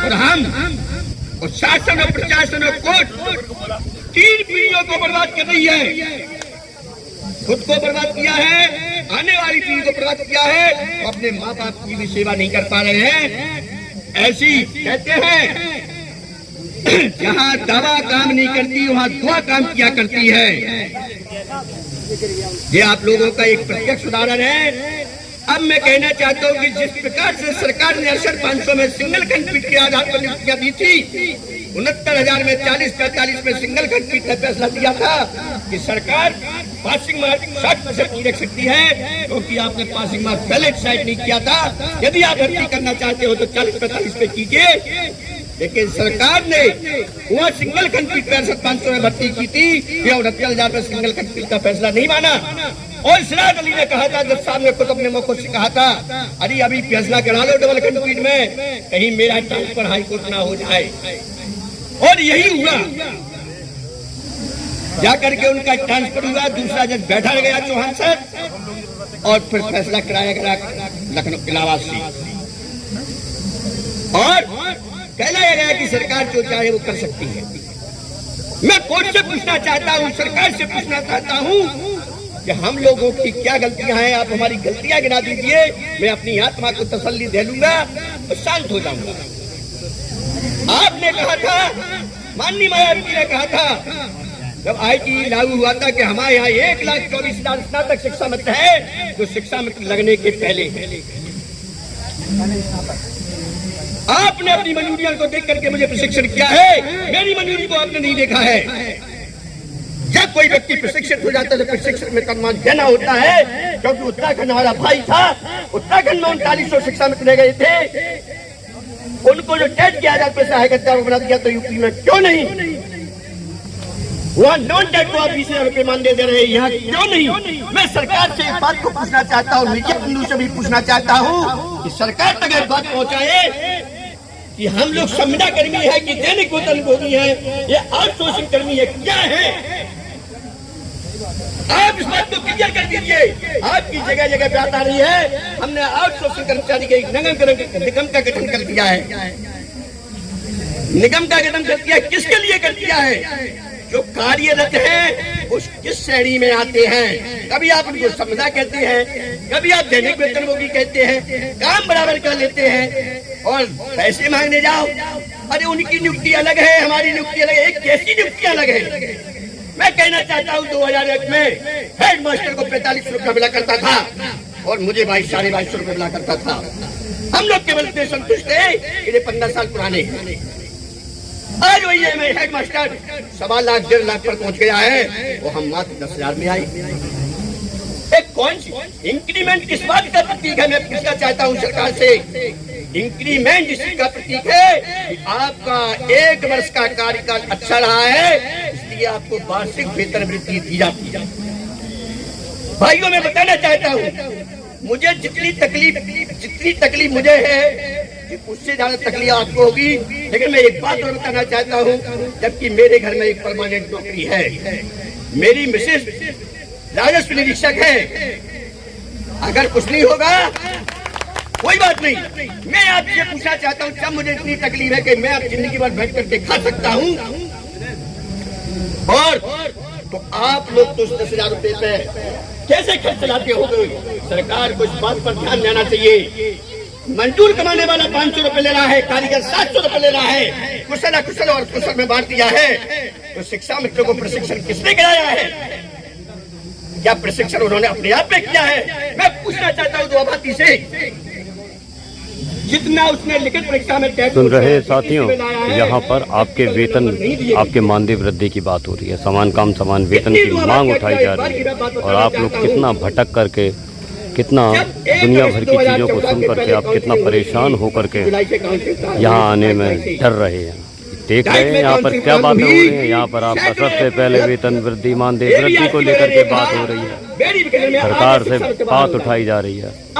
और हम और शासन और प्रशासन और कोर्ट 3 पीढ़ियों को बर्बाद कर रही है। खुद को बर्बाद किया है, आने वाली पीढ़ी को बर्बाद किया है, अपने माँ बाप की भी सेवा नहीं कर पा रहे हैं। ऐसी कहते हैं जहाँ दवा काम नहीं करती वहाँ दुआ काम किया करती है। ये आप लोगों का एक प्रत्यक्ष उदाहरण है। अब मैं कहना चाहता हूँ कि जिस प्रकार से सरकार ने 68,500 में सिंगल खंडपीठ के आधार पर नियुक्तियां दी थी, 69,000 में 40-45 में सिंगल खंडपीठ ने फैसला दिया था कि सरकार पासिंग मार्क 60% की रख सकती है, क्योंकि आपने पासिंग मार्क पहले डिसाइड नहीं किया था। यदि आप भर्ती करना चाहते हो तो 40-45 पे कीजिए, लेकिन सरकार ने वहाँ सिंगल खंडपीठ 65,500 में भर्ती की थी, या 69,000 में सिंगल खंडपीठ का फैसला नहीं माना। और सिराज अली ने कहा था, जब सामने खुद अपने मौकों से कहा था, अरे अभी फैसला करा लो डबल खंडपीठ में, कहीं मेरा ट्रांसफर हाईकोर्ट ना हो जाए। और यही हुआ, जाकर के उनका ट्रांसफर हुआ, दूसरा जज बैठा गया चौहान सर, और फिर फैसला कराया गया लखनऊ इलाहाबाद से, और कहलाया गया कि सरकार जो चाहे वो कर सकती है। मैं कोर्ट से पूछना चाहता हूँ, सरकार से पूछना चाहता हूँ कि हम लोगों की क्या गलतियां हैं, आप हमारी गलतियां गिना दीजिए, मैं अपनी आत्मा को तसल्ली दे लूंगा और शांत हो जाऊंगा। आपने कहा था, माननीय मायावती ने कहा था जब IT लागू हुआ था कि हमारे यहाँ 1,24,000 स्नातक शिक्षा मित्र है जो शिक्षा मित्र लगने के पहले। आपने अपनी मंजूरियों को देख करके मुझे प्रशिक्षण किया है, मेरी मंजूरी को आपने नहीं देखा है। जब कोई व्यक्ति प्रशिक्षित हो जाता है तो प्रशिक्षण में सम्मान देना होता है, क्योंकि उत्तराखंड हमारा भाई था। उत्तराखंड में 3900 शिक्षा मित्र गए थे, उनको जो टेट किया जाता है सहायक अध्यापक बना दिया, तो यूपी में क्यों नहीं? वहाँ नॉन टेट को आप 20,000 रुपये मानदेय दे रहे हैं, यहाँ क्यों नहीं? मैं सरकार से इस बात को पूछना चाहता हूँ, मीडिया बंधु से भी पूछना चाहता हूँ कि सरकार तक यह बात पहुँचाए कि हम लोग संविदा कर्मी है कि दैनिक वेतनभोगी है, ये आउटसोर्सिंग कर्मी है, क्या है? आप इस बात को क्लियर कर दीजिए। आपकी जगह जगह बात आ रही है, हमने आउटसोर्सिंग कर्मचारी के एक निगम का गठन कर दिया है। निगम का गठन कर दिया, किसके लिए कर दिया है? जो कार्यरत हैं उस किस श्रेणी में आते हैं? कभी आप उनको संविदा कहते हैं, कभी आप दैनिक वेतनभोगी कहते हैं, काम बराबर कर लेते हैं और पैसे मांगने जाओ, अरे उनकी नियुक्ति अलग है, हमारी नियुक्ति अलग है। एक कैसी नियुक्ति अलग है? मैं कहना चाहता हूँ 2001 में हेड मास्टर को 45 रुपया मिला करता था और मुझे 22-22.5 रुपये मिला करता था। हम लोग केवल इतने संतुष्ट थे, ये 15 साल पुराने। आज वही है, मैं हेड मास्टर 1.25 लाख 1.5 लाख पर पहुंच गया है, वो हम मात्र 10,000 में आए। एक कौन सी इंक्रीमेंट किस बात का प्रतीक है? मैं पूछना चाहता हूँ सरकार से, इंक्रीमेंट इसी का प्रतीक है कि आपका 1 वर्ष का कार्यकाल अच्छा रहा है, इसलिए आपको वार्षिक वेतन वृद्धि दी जाती है। भाइयों, मैं बताना चाहता हूँ, मुझे जितनी तकलीफ मुझे है उससे ज्यादा तकलीफ आपको होगी, लेकिन मैं एक बात और बताना चाहता हूँ, जबकि मेरे घर में एक परमानेंट नौकरी है, मेरी मिसेस राजस्व निरीक्षक है। अगर कुछ नहीं होगा कोई बात नहीं, मैं आपसे पूछना चाहता हूँ, जब मुझे इतनी तकलीफ है कि मैं अब जिंदगी भर बैठ करके खा सकता हूँ, और तो आप लोग तो 10,000 रुपए पे कैसे खर्च चलाते हो? सरकार को इस बात पर ध्यान देना चाहिए। मजदूर कमाने वाला 500 रुपए ले रहा है, कारीगर 700 रुपए ले रहा है, कुशल अकुशल और कुशल में बांट दिया है। तो शिक्षा मित्रों को प्रशिक्षण किसने कराया है? क्या प्रशिक्षण उन्होंने अपने आप में किया है? मैं पूछना चाहता हूँ दुआबाती से, जितना उसने लिखित परीक्षा में सुन रहे साथियों, यहाँ पर आपके वेतन, आपके मानदेय वृद्धि की बात हो रही है, समान काम समान वेतन की मांग उठाई जा रही है, और आप लोग कितना भटक करके, कितना दुनिया भर की चीज़ों को सुन करके आप कितना परेशान होकर के यहाँ आने में डर रहे हैं। देख रहे हैं यहाँ पर क्या बातें हो रही हैं। यहाँ पर आपका सबसे पहले वेतन वृद्धि, मानदेय वृद्धि को लेकर के बात हो रही है, सरकार से बात उठाई जा रही है।